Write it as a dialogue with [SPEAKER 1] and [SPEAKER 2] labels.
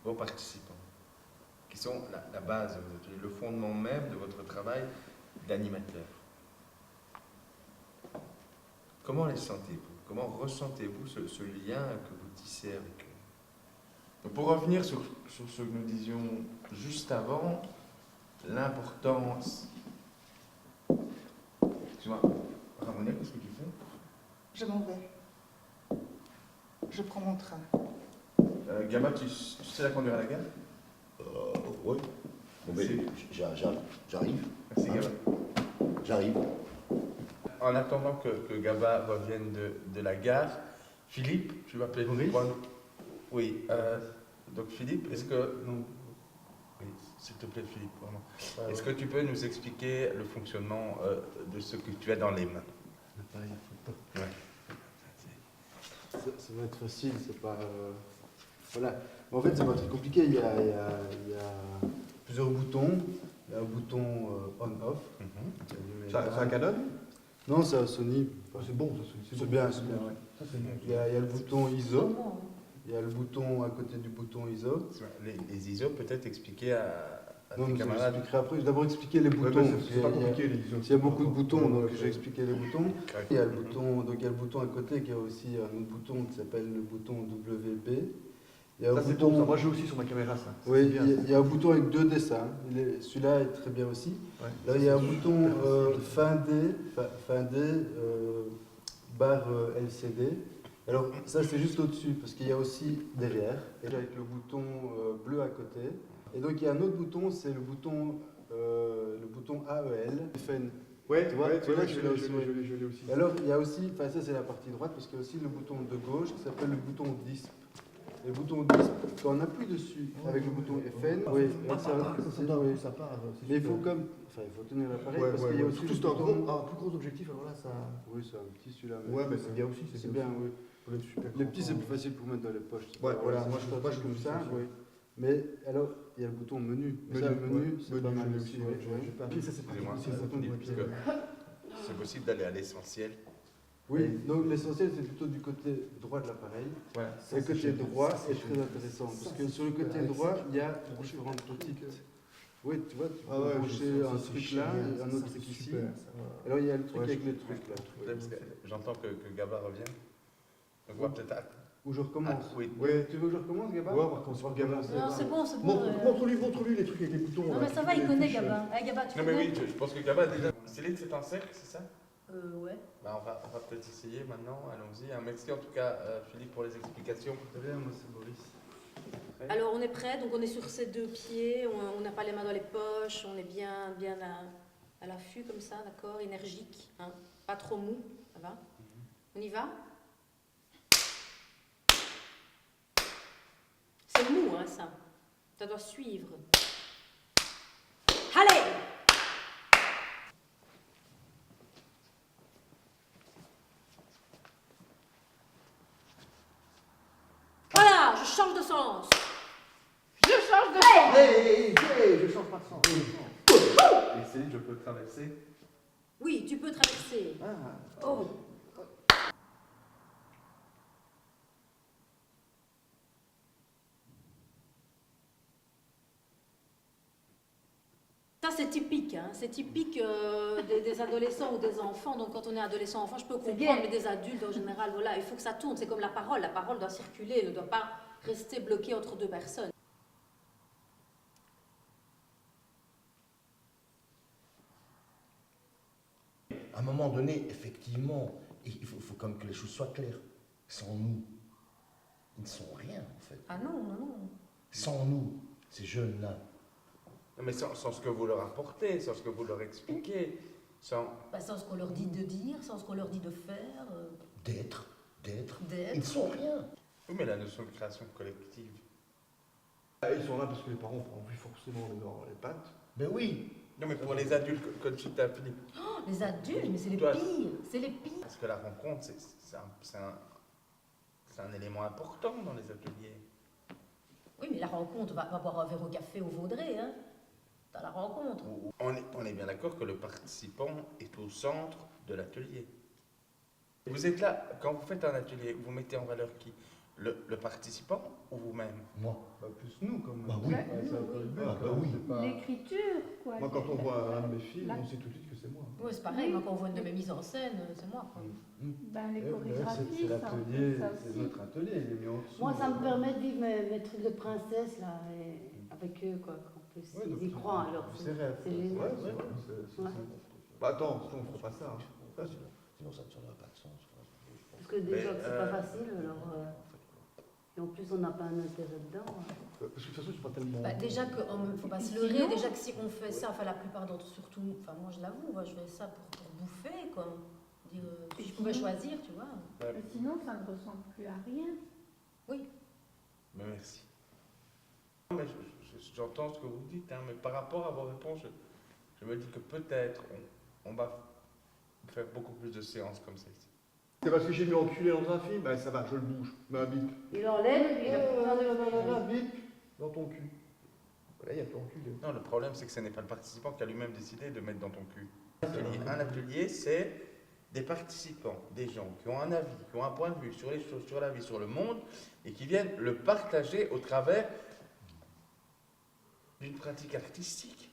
[SPEAKER 1] vos participants, qui sont la base de vos ateliers, le fondement même de votre travail d'animateur. Comment les sentez-vous? Comment ressentez-vous ce lien que vous tissez avec eux? Donc pour revenir sur ce que nous disions juste avant, l'importance... Excuse-moi, Ramonia, qu'est-ce que tu fais?
[SPEAKER 2] Je m'en vais. Je prends mon train.
[SPEAKER 1] Gaba, tu sais la conduire à la gare?
[SPEAKER 3] Oui. Bon, mais j'arrive.
[SPEAKER 1] Merci Gaba.
[SPEAKER 3] J'arrive.
[SPEAKER 1] En attendant que Gaba revienne de la gare, Philippe, tu vas appeler
[SPEAKER 4] Maurice.
[SPEAKER 1] Oui. Donc Philippe, est-ce que... Non. Oui, s'il te plaît Philippe, vraiment. Est-ce que tu peux nous expliquer le fonctionnement de ce que tu as dans les mains?
[SPEAKER 4] L'appareil photo.
[SPEAKER 1] Ouais.
[SPEAKER 4] Ça va être facile, c'est pas... Voilà. En fait, c'est pas très compliqué. Il y a plusieurs boutons. Il y a un bouton on-off.
[SPEAKER 5] C'est un Canon?
[SPEAKER 4] Non, c'est un Sony.
[SPEAKER 5] C'est bon, ça,
[SPEAKER 4] C'est bien, c'est bien. Ouais.
[SPEAKER 5] Ça, c'est bon.
[SPEAKER 4] Il y a le bouton ISO. Il y a le bouton à côté du bouton ISO.
[SPEAKER 1] Les ISO, peut-être expliquer à
[SPEAKER 4] Non,
[SPEAKER 1] tes
[SPEAKER 4] mais
[SPEAKER 1] camarades.
[SPEAKER 4] j'expliquerai après. Je vais d'abord expliquer les boutons.
[SPEAKER 5] Ouais,
[SPEAKER 4] parce
[SPEAKER 5] c'est pas
[SPEAKER 4] qu'il y a-
[SPEAKER 5] compliqué, les ISO.
[SPEAKER 4] Il y a beaucoup de boutons, donc j'ai expliqué les boutons.
[SPEAKER 1] Ok.
[SPEAKER 4] Il y a le bouton, donc il y a le bouton à côté qui a aussi un autre bouton qui s'appelle le bouton WB. Il y a un
[SPEAKER 5] Ça, c'est
[SPEAKER 4] bouton,
[SPEAKER 5] bon, ça. Moi, j'ai aussi sur ma caméra, ça.
[SPEAKER 4] oui,
[SPEAKER 5] C'est bien, ça.
[SPEAKER 4] il y a un bouton avec deux dessins. Celui-là est très bien aussi.
[SPEAKER 5] Ouais.
[SPEAKER 4] Là, il y a un bouton fin D, barre LCD. Alors, ça, c'est juste au-dessus, parce qu'il y a aussi derrière, et avec le bouton bleu à côté. Et donc, il y a un autre bouton, c'est le bouton AEL, FN.
[SPEAKER 5] Ouais,
[SPEAKER 4] Tu vois,
[SPEAKER 5] ouais,
[SPEAKER 4] tu vois,
[SPEAKER 5] je
[SPEAKER 4] je l'ai aussi, ouais.
[SPEAKER 5] l'ai aussi.
[SPEAKER 4] Et alors, il y a aussi, enfin ça c'est la partie droite, parce qu'il y a aussi le bouton de gauche qui s'appelle le bouton DISP. Et le bouton DISP, quand on appuie dessus avec le bouton FN, oui,
[SPEAKER 5] Ça part.
[SPEAKER 4] mais il faut comme, enfin il faut tenir l'appareil
[SPEAKER 5] Ouais,
[SPEAKER 4] parce
[SPEAKER 5] ouais,
[SPEAKER 4] qu'il y a
[SPEAKER 5] ouais.
[SPEAKER 4] aussi
[SPEAKER 5] Surtout
[SPEAKER 4] le
[SPEAKER 5] c'est un
[SPEAKER 4] bouton.
[SPEAKER 5] plus gros objectif, alors là, ça.
[SPEAKER 4] Oui, c'est un petit celui-là. mais-
[SPEAKER 5] Ouais, mais c'est bien aussi.
[SPEAKER 4] C'est bien, oui.
[SPEAKER 5] Pour être super
[SPEAKER 4] Les petits c'est
[SPEAKER 5] content.
[SPEAKER 4] plus facile pour mettre dans les poches.
[SPEAKER 5] Ouais, voilà, moi,
[SPEAKER 4] je
[SPEAKER 5] je
[SPEAKER 4] fais
[SPEAKER 5] pense
[SPEAKER 4] un truc
[SPEAKER 5] que
[SPEAKER 4] comme
[SPEAKER 5] je
[SPEAKER 4] ça,
[SPEAKER 5] fais ça.
[SPEAKER 4] oui. Mais alors, il y a le bouton menu. Mais ça, le menu, c'est pas mal aussi. Ouais, ouais.
[SPEAKER 5] Puis ça, c'est
[SPEAKER 1] Excusez-moi,
[SPEAKER 5] pratique aussi, ça tombe
[SPEAKER 1] Philippe,
[SPEAKER 5] bien.
[SPEAKER 1] parce que c'est possible d'aller à l'essentiel.
[SPEAKER 4] Oui, donc l'essentiel c'est plutôt du côté droit de l'appareil.
[SPEAKER 5] Voilà.
[SPEAKER 4] Le côté droit est très intéressant parce que sur le côté droit, il y a différentes petites. Oui, tu vois, tu peux brancher un truc là et un autre truc ici. Alors il y a le truc avec les trucs là.
[SPEAKER 1] Parce que j'entends que Gaba revient. Donc on va peut-être...
[SPEAKER 4] Où je recommence.
[SPEAKER 1] oui.
[SPEAKER 4] Tu veux que je recommence, Gaba?
[SPEAKER 5] Ouais, on va recommencer par Gabin.
[SPEAKER 6] Non, c'est bon, c'est bon.
[SPEAKER 5] Montre-lui les trucs avec les boutons.
[SPEAKER 6] Non,
[SPEAKER 5] là,
[SPEAKER 6] mais ça
[SPEAKER 5] qui
[SPEAKER 6] va,
[SPEAKER 5] fait
[SPEAKER 6] il
[SPEAKER 5] les
[SPEAKER 6] connaît
[SPEAKER 5] touches.
[SPEAKER 6] Gabin. Eh, Gabin, tu
[SPEAKER 1] Non mais
[SPEAKER 6] connais
[SPEAKER 1] oui, je pense que Gaba a déjà... Céline, c'est en cercle, c'est ça?
[SPEAKER 6] Ouais.
[SPEAKER 1] Bah, on va peut-être essayer maintenant, allons-y. Merci en tout cas Philippe pour les explications.
[SPEAKER 4] Très bien, moi c'est Boris.
[SPEAKER 6] Alors, on est prêt, donc on est sur ses deux pieds, on n'a pas les mains dans les poches, on est bien à l'affût comme ça, d'accord, énergique, hein, pas trop mou, ça va? On y va? C'est mou, hein, ça doit suivre. Allez! Voilà, je change de sens. Je change de sens.
[SPEAKER 5] Hey, je change pas de sens.
[SPEAKER 1] Et Céline, je peux traverser?
[SPEAKER 6] Oui, tu peux traverser.
[SPEAKER 5] Ah.
[SPEAKER 6] Oh. Ça, c'est typique, hein. C'est typique des adolescents ou des enfants. Donc, quand on est adolescent-enfant, je peux comprendre, mais des adultes en général, voilà, il faut que ça tourne. C'est comme la parole. La parole doit circuler, elle ne doit pas rester bloquée entre deux personnes.
[SPEAKER 3] À un moment donné, effectivement, il faut quand même que les choses soient claires. Sans nous, ils ne sont rien en fait.
[SPEAKER 6] Ah non, non, non.
[SPEAKER 3] Sans nous, ces jeunes-là.
[SPEAKER 1] Non mais sans ce que vous leur apportez, sans ce que vous leur expliquez, sans...
[SPEAKER 6] Bah, sans ce qu'on leur dit de dire, sans ce qu'on leur dit de faire,
[SPEAKER 3] D'être. Ils
[SPEAKER 6] d'être.
[SPEAKER 3] ne sont rien.
[SPEAKER 1] Oui, mais la notion de création collective.
[SPEAKER 5] Ils sont là parce que les parents ont envie forcément dans les pattes.
[SPEAKER 3] Ben oui.
[SPEAKER 1] Non mais pour les adultes, comme tu t'as Philippe,
[SPEAKER 6] Oh, les adultes, mais c'est les
[SPEAKER 1] Toi,
[SPEAKER 6] pires. C'est les pires.
[SPEAKER 1] parce que la rencontre, c'est un élément important dans les ateliers.
[SPEAKER 6] Oui, mais la rencontre, on va boire un verre au café au Vaudrey, hein. Dans la rencontre.
[SPEAKER 1] On est bien d'accord que le participant est au centre de l'atelier. Vous êtes là, quand vous faites un atelier, vous mettez en valeur qui? le participant ou vous-même?
[SPEAKER 3] Moi.
[SPEAKER 4] Bah, plus nous, quand même.
[SPEAKER 3] Bah oui.
[SPEAKER 4] Ouais, c'est un peu le but.
[SPEAKER 3] Ah, bah
[SPEAKER 4] hein,
[SPEAKER 3] oui.
[SPEAKER 4] c'est pas-
[SPEAKER 7] L'écriture, quoi.
[SPEAKER 5] Moi, quand on voit un de mes films,
[SPEAKER 7] La-
[SPEAKER 5] on sait tout de suite que c'est moi.
[SPEAKER 6] Oui, c'est pareil, moi quand on voit une de mes mises en scène, c'est moi. Quoi.
[SPEAKER 7] Ben, les
[SPEAKER 4] D'ailleurs,
[SPEAKER 7] chorégraphies,
[SPEAKER 4] c'est
[SPEAKER 7] ça,
[SPEAKER 4] l'atelier,
[SPEAKER 7] ça
[SPEAKER 4] c'est
[SPEAKER 7] aussi.
[SPEAKER 4] notre atelier, il est mis en dessous.
[SPEAKER 8] Moi, ça me permet de vivre mes trucs de princesse, là, et avec eux, quoi. En plus,
[SPEAKER 4] Ouais, donc
[SPEAKER 8] ils y
[SPEAKER 4] tu-
[SPEAKER 8] croient, alors.
[SPEAKER 4] C'est rêve.
[SPEAKER 8] c'est génial.
[SPEAKER 4] Ouais,
[SPEAKER 3] Ouais.
[SPEAKER 4] c'est-
[SPEAKER 8] Ouais.
[SPEAKER 5] Bah attends, sinon on ne ferait pas ça. hein.
[SPEAKER 3] Sinon, ça n'aurait pas de sens. Quoi.
[SPEAKER 8] Parce que déjà,
[SPEAKER 1] Mais,
[SPEAKER 8] que c'est pas facile, alors. Et en plus, on n'a pas un intérêt dedans.
[SPEAKER 5] Parce que de toute façon, je suis pas tellement.
[SPEAKER 6] Bah, déjà qu'il ne faut pas se
[SPEAKER 7] Sinon-
[SPEAKER 6] leurrer, déjà que si on fait ça, enfin la plupart d'entre surtout, enfin moi je l'avoue, moi, je fais ça pour bouffer quoi. Dire, si je pouvais choisir, tu vois.
[SPEAKER 7] Et sinon, ça ne ressemble plus à rien.
[SPEAKER 1] Mais merci. Non, mais j'entends ce que vous dites, hein, mais par rapport à vos réponses, je me dis que peut-être on va faire beaucoup plus de séances comme celle-ci.
[SPEAKER 5] C'est parce que j'ai mis enculé dans un film, ben ça va, je le bouge. Mais un bip.
[SPEAKER 8] Il enlève, il a plus besoin de.
[SPEAKER 5] Un bip dans ton cul. Là, il y a plus enculé.
[SPEAKER 1] Non, le problème, c'est que ce n'est pas le participant qui a lui-même décidé de mettre dans ton cul. Un atelier, c'est des participants, des gens qui ont un avis, qui ont un point de vue sur les choses, sur la vie, sur le monde, et qui viennent le partager au travers d'une pratique artistique.